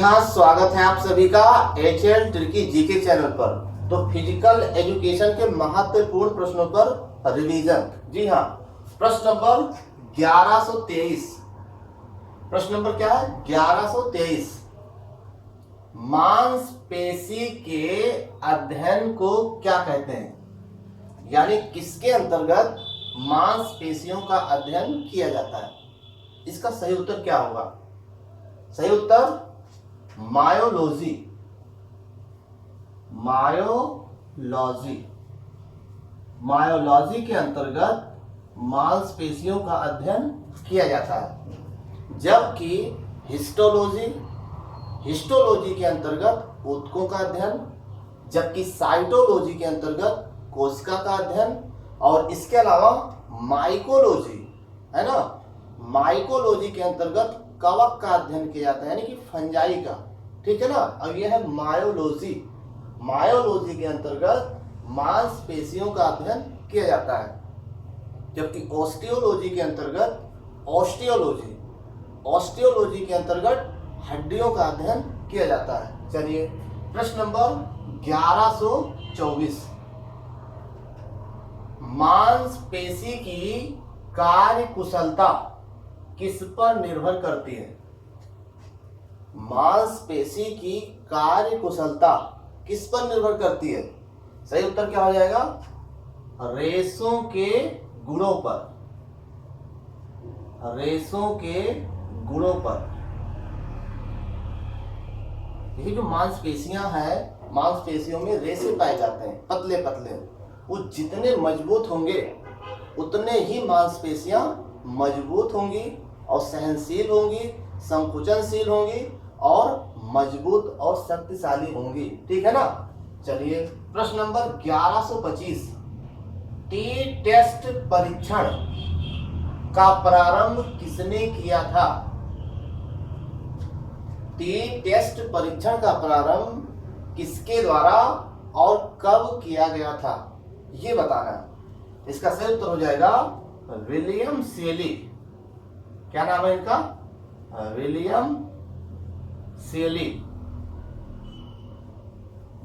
हाँ, स्वागत है आप सभी का HL तुर्की जीके चैनल पर। तो फिजिकल एजुकेशन के महत्वपूर्ण प्रश्नों पर रिवीजन। जी हाँ, प्रश्न नंबर 1123। प्रश्न नंबर क्या है? 1123। मांसपेशी के अध्ययन को क्या कहते हैं? यानी किसके अंतर्गत मांसपेशियों का अध्ययन किया जाता है? इसका सही उत्तर क्या होगा? सही उत्तर मायोलॉजी। मायोलॉजी मायोलॉजी के अंतर्गत मांसपेशियों का अध्ययन किया जाता है, जबकि हिस्टोलॉजी हिस्टोलॉजी के अंतर्गत ऊतकों का अध्ययन, जबकि साइटोलॉजी के अंतर्गत कोशिका का अध्ययन, और इसके अलावा माइकोलॉजी है ना, माइकोलॉजी के अंतर्गत कवक का अध्ययन किया जाता है, यानी कि फंजाई का। ठीक है ना। अब यह है मायोलॉजी। मायोलॉजी के अंतर्गत मांसपेशियों का अध्ययन किया जाता है, जबकि ऑस्टियोलॉजी के अंतर्गत ऑस्टियोलॉजी के अंतर्गत हड्डियों का अध्ययन किया जाता है। चलिए, प्रश्न नंबर 1124। मांसपेशी की कार्य कुशलता किस पर निर्भर करती है? मांसपेशी की कार्य कुशलता किस पर निर्भर करती है? सही उत्तर क्या हो जाएगा? रेशों के गुणों पर। रेशों के गुणों पर। ये जो मांसपेशियां हैं, मांसपेशियों में रेशे पाए जाते हैं, पतले पतले। वो जितने मजबूत होंगे उतने ही मांसपेशियां मजबूत होंगी और सहनशील होंगी, संकुचनशील होंगी और मजबूत और शक्तिशाली होंगी। ठीक है ना। चलिए, प्रश्न नंबर 1125। टी टेस्ट परीक्षण का प्रारंभ किसने किया था? टी टेस्ट परीक्षण का प्रारंभ किसके द्वारा और कब किया गया था, ये बताना है। इसका सही उत्तर हो जाएगा विलियम सेली। क्या नाम है इनका?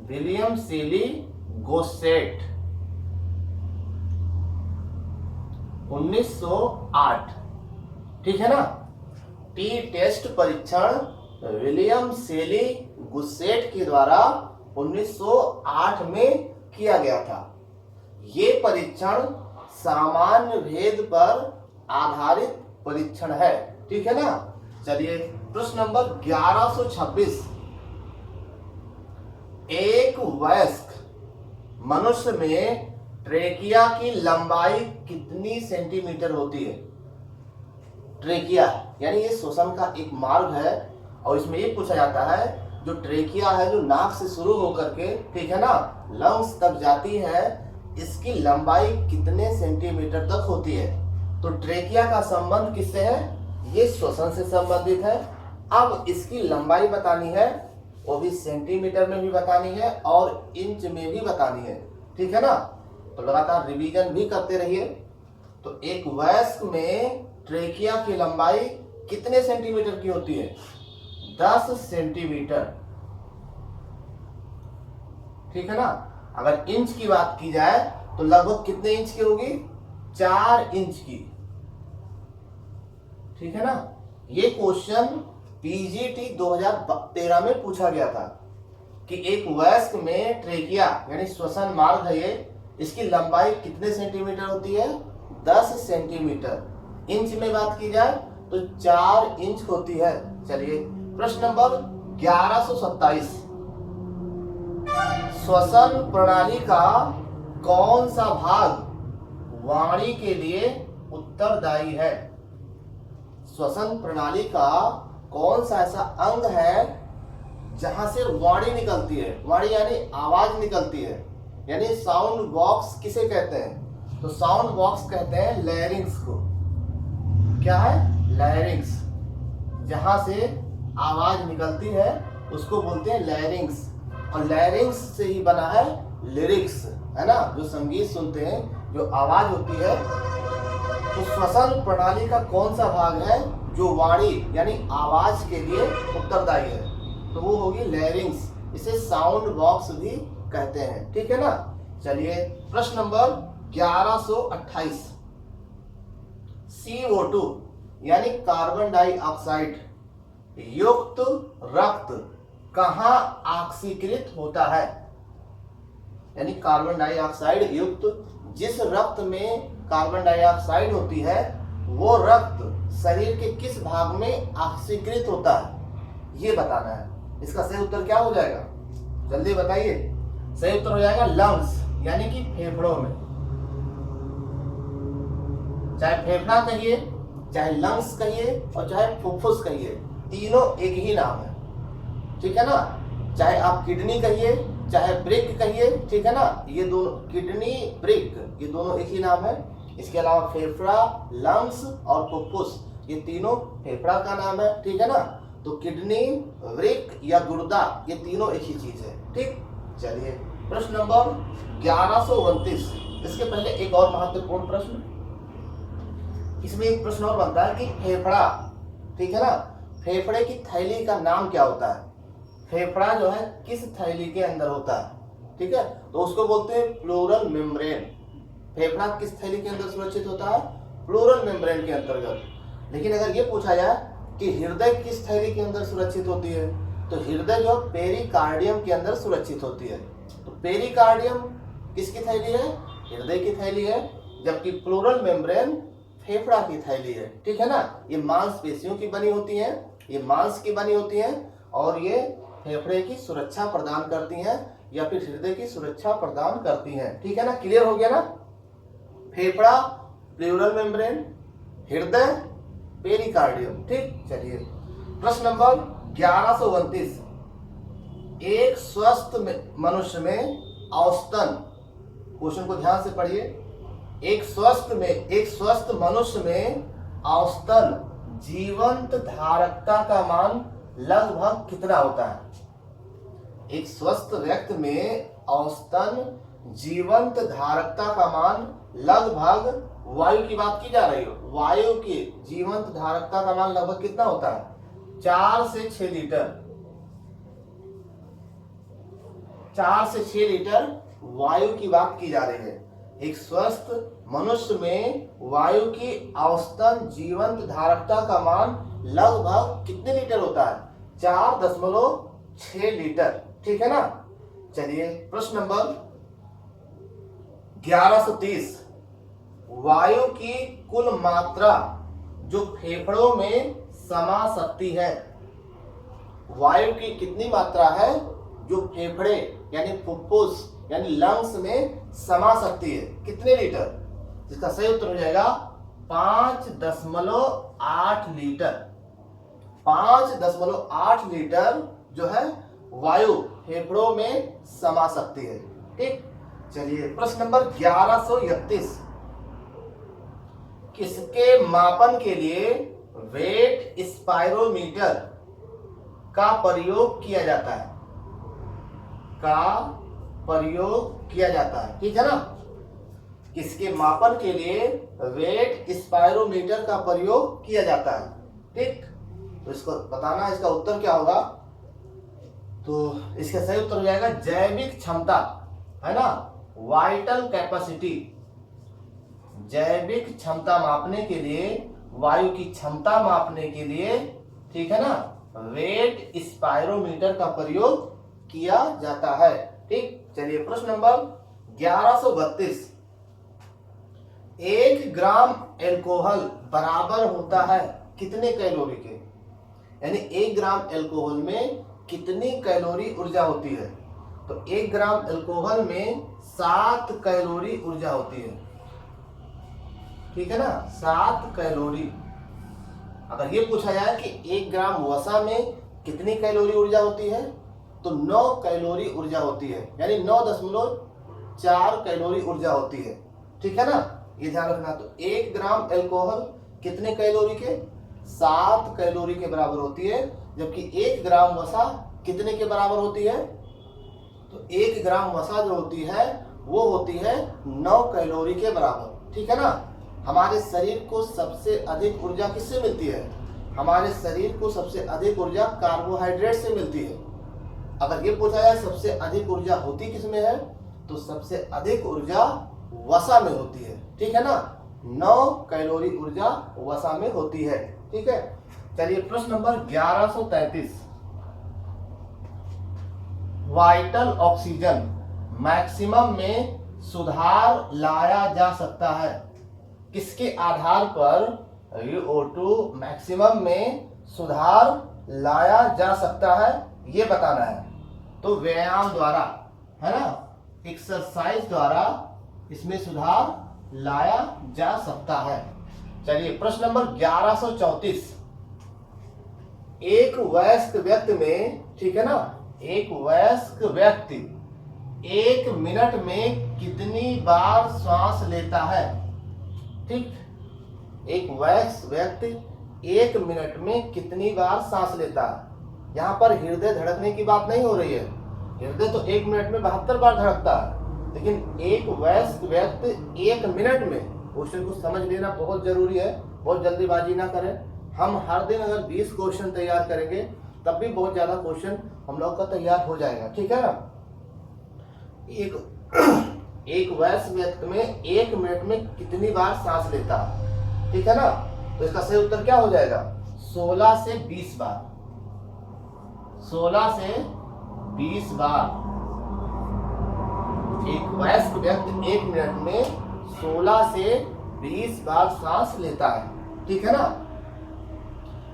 विलियम सेली गोसेट। 1908। ठीक है ना। टी टेस्ट परीक्षण विलियम सेली गुसेट के द्वारा 1908 में किया गया था। ये परीक्षण सामान्य भेद पर आधारित परीक्षण है। ठीक है ना। चलिए, प्रश्न नंबर 1126। एक वयस्क मनुष्य में ट्रेकिया की लंबाई कितनी सेंटीमीटर होती है? ट्रेकिया यानी ये श्वसन का एक मार्ग है, और इसमें ये पूछा जाता है जो ट्रेकिया है, जो नाक से शुरू होकर के, ठीक है ना, लंग्स तक जाती है, इसकी लंबाई कितने सेंटीमीटर तक होती है? तो ट्रेकिया का संबंध किससे है? ये श्वसन से संबंधित है। अब इसकी लंबाई बतानी है, वो भी सेंटीमीटर में भी बतानी है और इंच में भी बतानी है। ठीक है ना। तो लगातार रिवीजन भी करते रहिए। तो एक वयस्क में ट्रेकिया की लंबाई कितने सेंटीमीटर की होती है? 10 सेंटीमीटर। ठीक है ना। अगर इंच की बात की जाए तो लगभग कितने इंच की होगी? 4 इंच की। ठीक है ना। ये क्वेश्चन पीजीटी 2013 में पूछा गया था कि एक वयस्क में ट्रेकिया यानी श्वसन मार्ग है, ये इसकी लंबाई कितने सेंटीमीटर होती है? 10 सेंटीमीटर। इंच में बात की जाए तो 4 इंच होती है। चलिए, प्रश्न नंबर 1127। श्वसन प्रणाली का कौन सा भाग वाणी के लिए उत्तरदायी है? श्वसन प्रणाली का कौन सा ऐसा अंग है जहां से वाणी निकलती है? वाणी यानी आवाज निकलती है, यानी साउंड बॉक्स किसे कहते हैं? तो साउंड बॉक्स कहते हैं लैरिंग्स को। क्या है? लैरिंग्स। जहां से आवाज निकलती है उसको बोलते हैं लैरिंग्स, और लैरिंग्स से ही बना है लिरिक्स, है ना। जो संगीत सुनते हैं, जो आवाज होती है। तो श्वसन प्रणाली का कौन सा भाग है जो वाणी यानी आवाज के लिए उत्तरदायी है? तो वो होगी लैरिंग्स, इसे साउंड बॉक्स भी कहते हैं, ठीक है ना। चलिए प्रश्न नंबर 1128, CO2 यानी कार्बन डाइऑक्साइड युक्त रक्त कहाँ ऑक्सीकृत होता है? यानी कार्बन डाइऑक्साइड युक्त जिस रक्त में कार्बन डाइऑक्साइड होती है वो रक्त शरीर के किस भाग में ऑक्सीकृत होता है, ये बताना है। इसका सही उत्तर क्या हो जाएगा, जल्दी बताइए। सही उत्तर हो जाएगा लंग्स, यानी कि फेफड़ों में। चाहे फेफड़ा कहिए, चाहे लंग्स कहिए और चाहे फुफ्फुस कहिए, तीनों एक ही नाम है, ठीक है ना। चाहे आप किडनी कहिए, चाहे ब्रिक कहिए, ठीक है ना, ये दोनों किडनी ब्रिक ये दोनों एक ही नाम है। इसके अलावा फेफड़ा, लंग्स और फुफ्फुस ये तीनों फेफड़ा का नाम है, ठीक है ना। तो किडनी, ब्रिक या गुर्दा ये तीनों एक ही चीज है, ठीक। चलिए प्रश्न नंबर 1129, इसके पहले एक और महत्वपूर्ण प्रश्न, इसमें एक प्रश्न और बनता है कि फेफड़ा, ठीक है ना, फेफड़े की थैली का नाम क्या होता है? फेफड़ा जो है किस थैली के अंदर होता है, ठीक है, तो उसको बोलते हैं प्लूरल मेम्ब्रेन। फेफड़ा किस थैली के अंदर सुरक्षित होता है? प्लूरल मेम्ब्रेन के अंतर्गत। लेकिन अगर ये पूछा जाए कि हृदय किस थैली के अंदर सुरक्षित होती है, तो हृदय जो पेरिकार्डियम के अंदर सुरक्षित होती है। तो पेरिकार्डियम किसकी थैली है? हृदय की थैली है, जबकि प्लूरल मेम्ब्रेन फेफड़ा की थैली है, ठीक है ना। ये मांसपेशियों की बनी होती है, ये मांस की बनी होती है और ये फेफड़े की सुरक्षा प्रदान करती हैं या फिर हृदय की सुरक्षा प्रदान करती हैं, ठीक है ना। क्लियर हो गया ना। फेफड़ा, प्लूरल मेम्ब्रेन, हृदय, पेरिकार्डियम, ठीक। चलिए प्रश्न नंबर 1129, एक स्वस्थ मनुष्य में औसतन, क्वेश्चन को ध्यान से पढ़िए, एक स्वस्थ मनुष्य में औसतन जीवंत धारकता का मान लगभग कितना होता है? एक स्वस्थ व्यक्ति में औसतन जीवंत धारकता का मान लगभग, वायु की बात की जा रही हो, वायु की जीवंत धारकता का मान लगभग कितना होता है? 4 से 6 लीटर। 4 से 6 लीटर वायु की बात की जा रही है। एक स्वस्थ मनुष्य में वायु की औसतन जीवंत धारकता का मान लगभग कितने लीटर होता है? 4.6 लीटर, ठीक है ना। चलिए प्रश्न नंबर 1130, वायु की कुल मात्रा जो फेफड़ों में समा सकती है, वायु की कितनी मात्रा है जो फेफड़े यानी फुफ्फुस यानी लंग्स में समा सकती है, कितने लीटर? जिसका सही उत्तर हो जाएगा 5.8 लीटर। 5.8 लीटर जो है वायु फेफड़ों में समा सकती है, ठीक। चलिए प्रश्न नंबर 1131, किसके मापन के लिए वेट स्पाइरोमीटर का प्रयोग किया जाता है? ठीक है ना। किसके मापन के लिए वेट स्पाइरोमीटर का प्रयोग किया जाता है, ठीक। तो इसको बताना, इसका उत्तर क्या होगा? तो इसका सही उत्तर हो जाएगा जैविक क्षमता, है ना, वाइटल कैपेसिटी। जैविक क्षमता मापने के लिए, वायु की क्षमता मापने के लिए, ठीक है ना, वेट स्पाइरोमीटर का प्रयोग किया जाता है, ठीक। चलिए प्रश्न नंबर 1132, 1 ग्राम अल्कोहल बराबर होता है कितने कैलोरी के? यानी 1 ग्राम अल्कोहल में कितनी कैलोरी ऊर्जा होती है? तो 1 ग्राम अल्कोहल में 7 कैलोरी ऊर्जा होती है, ठीक है ना, 7 कैलोरी। अगर ये पूछा जाए कि 1 ग्राम वसा में कितनी कैलोरी ऊर्जा होती है, तो 9 कैलोरी ऊर्जा होती है, यानी 9.4 कैलोरी ऊर्जा होती है, ठीक है ना, ये ध्यान रखना। तो 1 ग्राम अल्कोहल कितने कैलोरी के? 7 कैलोरी के बराबर होती है, जबकि 1 ग्राम वसा कितने के बराबर होती है? तो 1 ग्राम वसा जो होती है वो होती है 9 कैलोरी के बराबर, ठीक है ना। हमारे शरीर को सबसे अधिक ऊर्जा किससे मिलती है? हमारे शरीर को सबसे अधिक ऊर्जा कार्बोहाइड्रेट से मिलती है। अगर ये पूछा जाए सबसे अधिक ऊर्जा होती किसमें है, तो सबसे अधिक ऊर्जा वसा में होती है, ठीक है ना। 9 कैलोरी ऊर्जा वसा में होती है, ठीक है। चलिए प्रश्न नंबर 1133, वाइटल ऑक्सीजन मैक्सिमम में सुधार लाया जा सकता है, किसके आधार पर VO2 मैक्सिमम में सुधार लाया जा सकता है ये बताना है। तो व्यायाम द्वारा, है ना, एक्सरसाइज द्वारा इसमें सुधार लाया जा सकता है। चलिए प्रश्न नंबर 1134, एक वयस्क व्यक्ति में, ठीक है ना, एक वयस्क व्यक्ति 1 मिनट में कितनी बार श्वास लेता है, ठीक। एक वयस्क व्यक्ति 1 मिनट में कितनी बार सांस लेता है। यहाँ पर हृदय धड़कने की बात नहीं हो रही है, हृदय तो 1 मिनट में 72 बार धड़कता है, लेकिन एक वयस्क व्यक्ति 1 मिनट में, क्वेश्चन को समझ लेना बहुत जरूरी है, बहुत जल्दीबाजी ना करें। हम हर दिन अगर 20 क्वेश्चन तैयार करेंगे तब भी बहुत ज्यादा क्वेश्चन हम लोग का तैयार हो जाएगा, ठीक है ना। एक वयस्क व्यक्ति में 1 मिनट में कितनी बार सांस लेता है, ठीक है ना। तो इसका सही उत्तर क्या हो जाएगा, 16 से 20 बार, 16 से 20 बार। एक वयस्क व्यक्ति 1 मिनट में 16 से 20 बार सांस लेता है, ठीक है ना।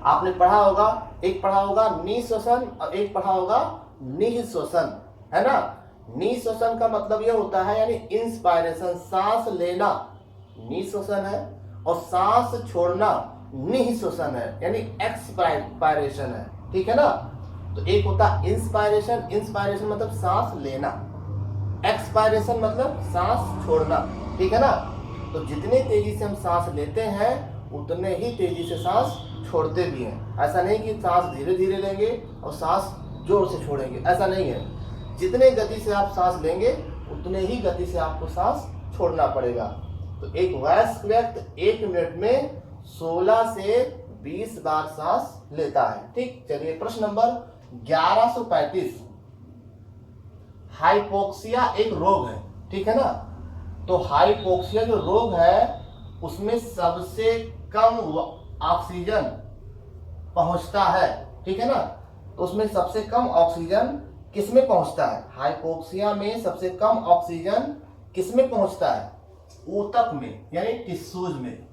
आपने पढ़ा होगा, एक पढ़ा होगा निःश्वसन और एक पढ़ा होगा निःश्वसन, है ना। निःश्वसन का मतलब यह होता है यानी इंस्पायरेशन, सांस लेना निःश्वसन है, और सांस छोड़ना निःश्वसन है यानी एक्सपायरेशन है, ठीक है ना। तो एक होता है इंस्पायरेशन, इंस्पायरेशन मतलब सांस लेना, एक्सपायरेशन मतलब सांस छोड़ना, ठीक है ना। तो जितने तेजी से हम सांस लेते हैं उतने ही तेजी से सांस छोड़ते भी हैं। ऐसा नहीं कि सांस धीरे धीरे लेंगे और सांस जोर से छोड़ेंगे, ऐसा नहीं है। जितने गति से आप सांस लेंगे उतने ही गति से आपको सांस छोड़ना पड़ेगा। तो एक वयस्क व्यक्ति 1 मिनट में 16 से 20 बार सांस लेता है, ठीक। चलिए प्रश्न नंबर 1135, हाइपोक्सिया एक रोग है, ठीक है ना। तो हाइपोक्सिया जो रोग है उसमें सबसे कम ऑक्सीजन पहुंचता है, ठीक है ना। तो उसमें सबसे कम ऑक्सीजन किसमें पहुंचता है, हाइपोक्सिया में सबसे कम ऑक्सीजन किसमें पहुंचता है, ऊतक में यानी टिश्यूज में।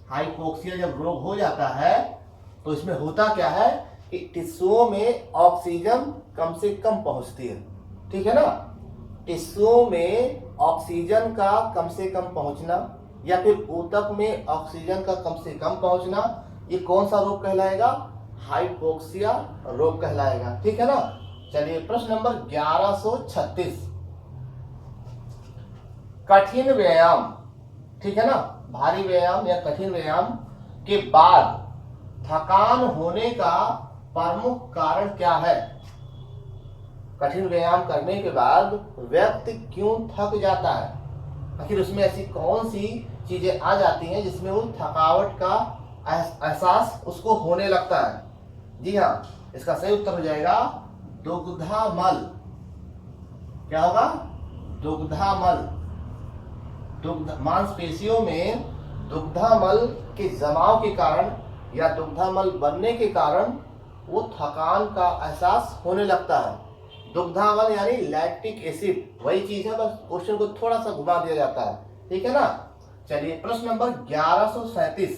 हाइपोक्सिया जब रोग हो जाता है तो इसमें होता क्या है कि टिश्यूओं में ऑक्सीजन कम से कम पहुंचती है, ठीक है ना। टिश्यूओं में ऑक्सीजन का कम से कम पहुंचना या फिर ऊतक में ऑक्सीजन का कम से कम पहुंचना, ये कौन सा रोग कहलाएगा, हाइपोक्सिया रोग कहलाएगा, ठीक है ना। चलिए प्रश्न नंबर 1136, कठिन व्यायाम, ठीक है ना, भारी व्यायाम या कठिन व्यायाम के बाद थकान होने का प्रमुख कारण क्या है। कठिन व्यायाम करने के बाद व्यक्ति क्यों थक जाता है, आखिर उसमें ऐसी कौन सी चीजें आ जाती हैं जिसमें वो थकावट का एहसास उसको होने लगता है। जी हाँ, इसका सही उत्तर हो जाएगा दुग्धामल। क्या होगा, दुग्धामल। मांसपेशियों में दुग्धामल के जमाव के कारण या दुग्धामल बनने के कारण वो थकान का एहसास होने लगता है। दुग्धामल यानी लैक्टिक एसिड, वही चीज है, बस क्वेश्चन को थोड़ा सा घुमा दिया जाता है, ठीक है ना। चलिए प्रश्न नंबर 1137,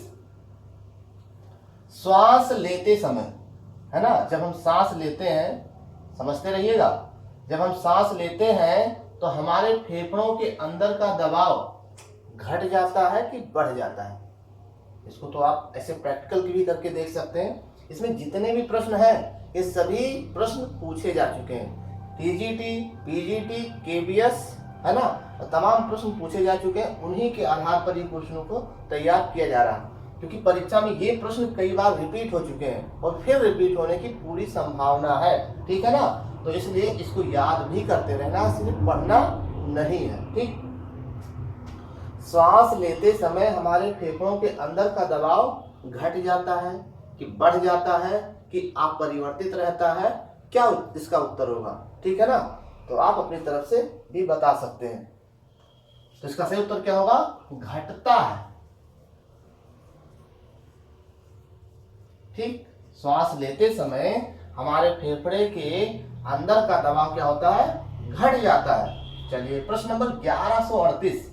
श्वास लेते समय, है ना, जब हम सांस लेते हैं, समझते रहिएगा, जब हम सांस लेते हैं तो हमारे फेफड़ों के अंदर का दबाव घट जाता है कि बढ़ जाता है। इसको तो आप ऐसे प्रैक्टिकल भी करके देख सकते हैं। इसमें जितने भी प्रश्न हैं ये सभी प्रश्न पूछे जा चुके हैं, टीजीटी, पीजीटी, केबीएस, है ना, तमाम प्रश्न पूछे जा चुके हैं। उन्हीं के आधार पर इन प्रश्नों को तैयार किया जा रहा है, क्योंकि परीक्षा में ये प्रश्न कई बार रिपीट हो चुके हैं और फिर रिपीट होने की पूरी संभावना है, ठीक है ना। तो इसलिए इसको याद भी करते रहना, सिर्फ पढ़ना नहीं है, ठीक। श्वास लेते समय हमारे फेफड़ों के अंदर का दबाव घट जाता है कि बढ़ जाता है कि अपरिवर्तित रहता है, क्या इसका उत्तर होगा, ठीक है ना। तो आप अपनी तरफ से भी बता सकते हैं। तो इसका सही उत्तर क्या होगा, घटता है। ठीक, श्वास लेते समय हमारे फेफड़े के अंदर का दबाव क्या होता है, घट जाता है। चलिए प्रश्न नंबर 1138,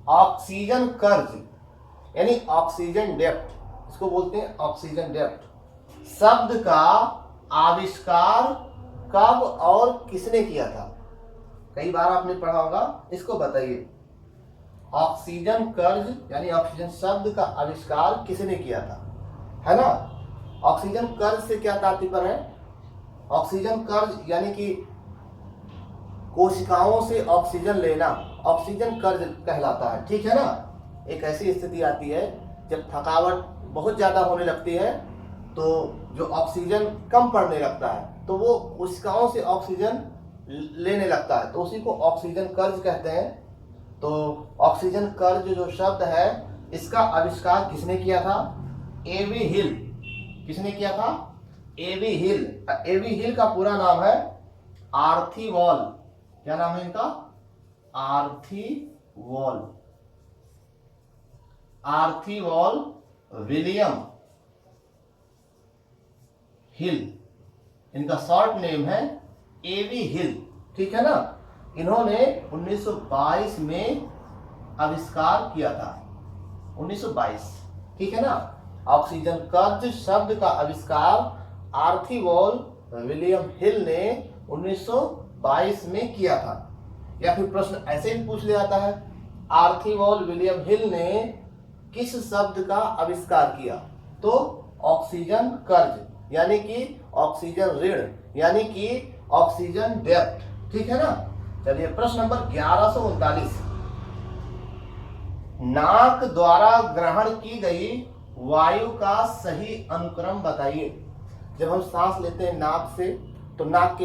ऑक्सीजन कर्ज यानी ऑक्सीजन डेप्थ, इसको बोलते हैं ऑक्सीजन डेप्थ, शब्द का आविष्कार कब और किसने किया था। कई बार आपने पढ़ा होगा, इसको बताइए। ऑक्सीजन कर्ज यानी ऑक्सीजन शब्द का आविष्कार किसने किया था, है ना। ऑक्सीजन कर्ज से क्या तात्पर्य है, ऑक्सीजन कर्ज यानी कि कोशिकाओं से ऑक्सीजन लेना ऑक्सीजन कर्ज कहलाता है, ठीक है ना। एक ऐसी स्थिति आती है जब थकावट बहुत ज्यादा होने लगती है, तो जो ऑक्सीजन कम पड़ने लगता है तो वो कोशिकाओं से ऑक्सीजन लेने लगता है, तो उसी को ऑक्सीजन कर्ज कहते हैं। तो ऑक्सीजन कर्ज जो शब्द है, इसका आविष्कार किसने किया था, एवी हिल। किसने किया था, एवी हिल। एवी हिल का पूरा नाम है आर्थीवॉल। क्या नाम है इनका, आर्थीवॉल। आर्थीवॉल विलियम हिल, इनका शॉर्ट नेम है एवी हिल, ठीक है ना। इन्होंने 1922 में आविष्कार किया था, 1922, ठीक है ना। ऑक्सीजन कर्ज शब्द का आविष्कार आर्थीवॉल विलियम हिल ने 1922 में किया था। या फिर प्रश्न ऐसे भी पूछ लिया जाता है, आर्थीवॉल विलियम हिल ने किस शब्द का आविष्कार किया, तो ऑक्सीजन कर्ज यानी कि ऑक्सीजन ऋण यानी कि ऑक्सीजन डेप्थ, ठीक है ना। चलिए प्रश्न नंबर 1139, नाक द्वारा ग्रहण की गई वायु का सही अनुक्रम बताइए। जब हम सांस लेते हैं नाक से, तो नाक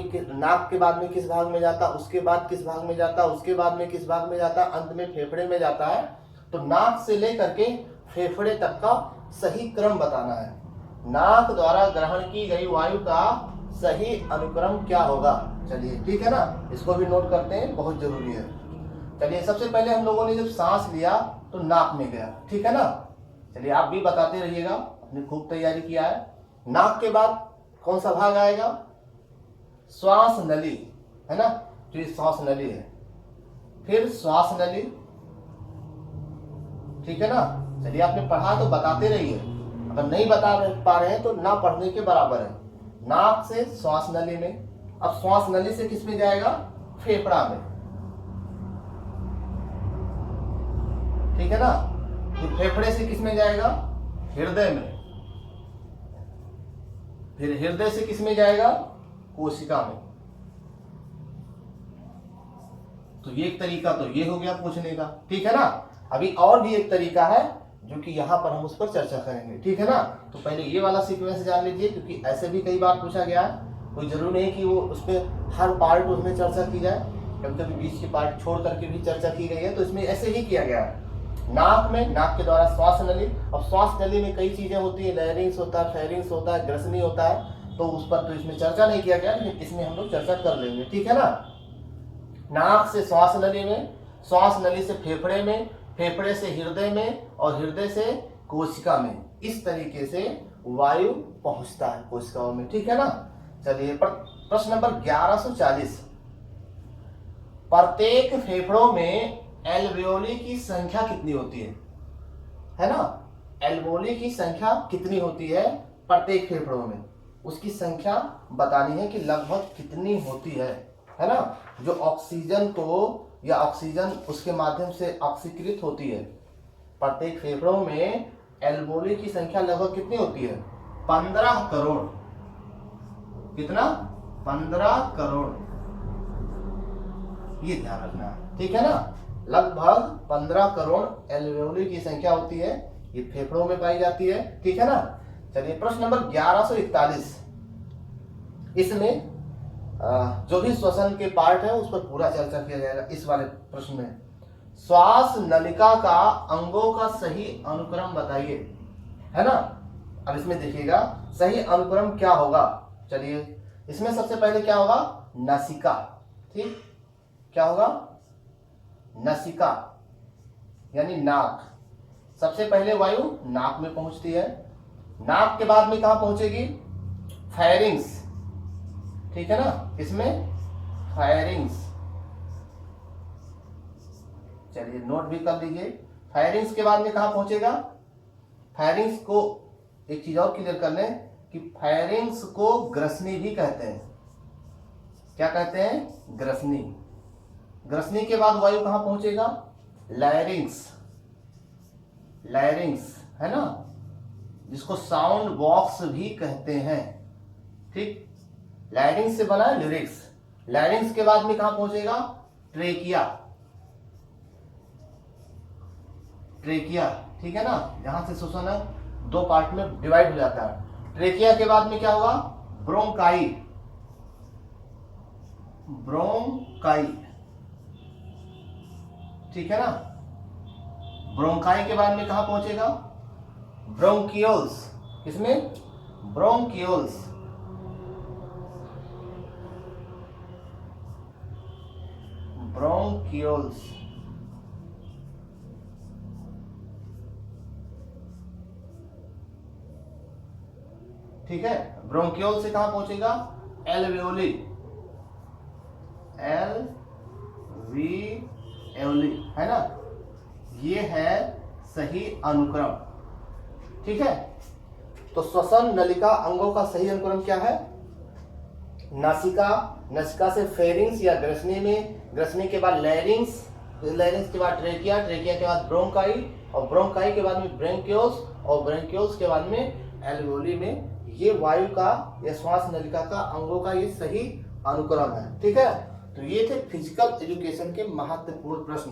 के बाद में किस भाग में जाता, उसके बाद किस भाग में जाता, उसके बाद में किस भाग में जाता, अंत में फेफड़े में जाता है। तो नाक से लेकर के फेफड़े तक का सही क्रम बताना है। नाक द्वारा ग्रहण की गई वायु का सही अनुक्रम क्या होगा, चलिए ठीक है ना, इसको भी नोट करते हैं, बहुत जरूरी है। चलिए सबसे पहले हम लोगों ने जब सांस लिया तो नाक में गया, ठीक है ना। चलिए आप भी बताते रहिएगा, आपने खूब तैयारी किया है। नाक के बाद कौन सा भाग आएगा, श्वास नली, है ना, तो ये श्वास नली है। फिर श्वास नली, ठीक है ना। चलिए आपने पढ़ा तो बताते रहिए, अगर नहीं बता पा रहे हैं तो ना पढ़ने के बराबर है। नाक से श्वास नली में, अब श्वास नली से किस में जाएगा, फेफड़ा में, ठीक है ना। फिर फेफड़े से किस में जाएगा, हृदय में, फिर हृदय से किस में जाएगा, कोशिका में। तो ये एक तरीका तो ये हो गया पूछने का, ठीक है ना। अभी और भी एक तरीका है जो कि यहाँ पर हम उस पर चर्चा करेंगे, ठीक है ना। तो पहले ये वाला सीक्वेंस जान लीजिए, क्योंकि ऐसे भी कई बार पूछा गया है, कोई जरूरी नहीं कि वो उस पर हर पार्ट उसमें चर्चा की जाए, कभी कभी बीच के पार्ट छोड़ करके भी चर्चा की गई है, तो इसमें ऐसे ही किया गया है। नाक में, नाक के द्वारा श्वास नली, अब श्वास नली में कई चीजें होती है, लैरिंग्स होता है, फेरिंग्स होता है, ग्रसनी होता है, तो उस पर तो इसमें चर्चा नहीं किया गया, लेकिन इसमें हम लोग चर्चा कर लेंगे, ठीक है ना। नाक से श्वास नली में, श्वास नली से फेफड़े में, फेफड़े से हृदय में, और हृदय से कोशिका में, इस तरीके से वायु पहुंचता है कोशिकाओं में, ठीक है ना। चलिए प्रश्न नंबर 1140, प्रत्येक फेफड़ों में एल्वियोली की संख्या कितनी होती है ना। एल्वियोली की संख्या कितनी होती है प्रत्येक फेफड़ों में, उसकी संख्या बतानी है कि लगभग कितनी होती है ना। जो ऑक्सीजन को या ऑक्सीजन उसके माध्यम से ऑक्सीकृत होती है, प्रत्येक फेफड़ों में एल्वियोली की संख्या लगभग कितनी होती है, 15 करोड़। कितना, 15 करोड़, ये ध्यान रखना है, ठीक है ना। लगभग 15 करोड़ एल्वियोली की संख्या होती है, ये फेफड़ों में पाई जाती है, ठीक है ना। चलिए प्रश्न नंबर 1141, इसमें जो भी श्वसन के पार्ट है उस पर पूरा चर्चा किया जाएगा इस वाले प्रश्न में। श्वास नलिका का अंगों का सही अनुक्रम बताइए, है ना। अब इसमें देखिएगा सही अनुक्रम क्या होगा। चलिए, इसमें सबसे पहले क्या होगा, नासिका। ठीक, क्या होगा, नासिका यानी नाक। सबसे पहले वायु नाक में पहुंचती है, नाक के बाद में कहां पहुंचेगी, फायरिंग्स। ठीक है ना, इसमें फायरिंग्स, चलिए नोट भी कर लीजिए। फायरिंग्स के बाद में कहां पहुंचेगा, फायरिंग्स को एक चीज और क्लियर कर लें कि फायरिंग्स को ग्रसनी भी कहते हैं। क्या कहते हैं, ग्रसनी। ग्रसनी के बाद वायु कहां पहुंचेगा, लैरिंग्स। लैरिंग्स है ना, जिसको साउंड बॉक्स भी कहते हैं। ठीक, लैरिंग्स से बना है लिरिक्स। लैरिंग्स के बाद में कहां पहुंचेगा, ट्रेकिया। ट्रेकिया, ठीक है ना, जहां से श्वसन दो पार्ट में डिवाइड हो जाता है। ट्रेकिया के बाद में क्या होगा, ब्रोंकाई। ब्रोंकाई, ठीक है ना। ब्रोंकाई के बाद में कहां पहुंचेगा, ब्रोंकियोल्स। किसमें, ब्रोंकियोल्स। ब्रोंकियोल्स, ठीक है। ब्रोंकियोल से कहां पहुंचेगा, एल्वियोली। एल्वियोली है ना, ये है सही अनुक्रम। ठीक है, तो श्वसन नलिका अंगों का सही अनुक्रम क्या है, नासिका, नासिका से फेरिंग्स या ग्रसनी में, ग्रसनी के बाद लैरिंग्स, लैरिंग्स के बाद ट्रेकिया, ट्रेकिया के बाद ब्रोंकाई, और ब्रोंकाई के बाद में ब्रेंकियोल्स, और ब्रेंकियोल्स के बाद में एल्वियोली में। ये वायु का या श्वास नलिका का अंगों का ये सही अनुक्रम है। ठीक है, तो ये थे फिजिकल एजुकेशन के महत्वपूर्ण प्रश्न।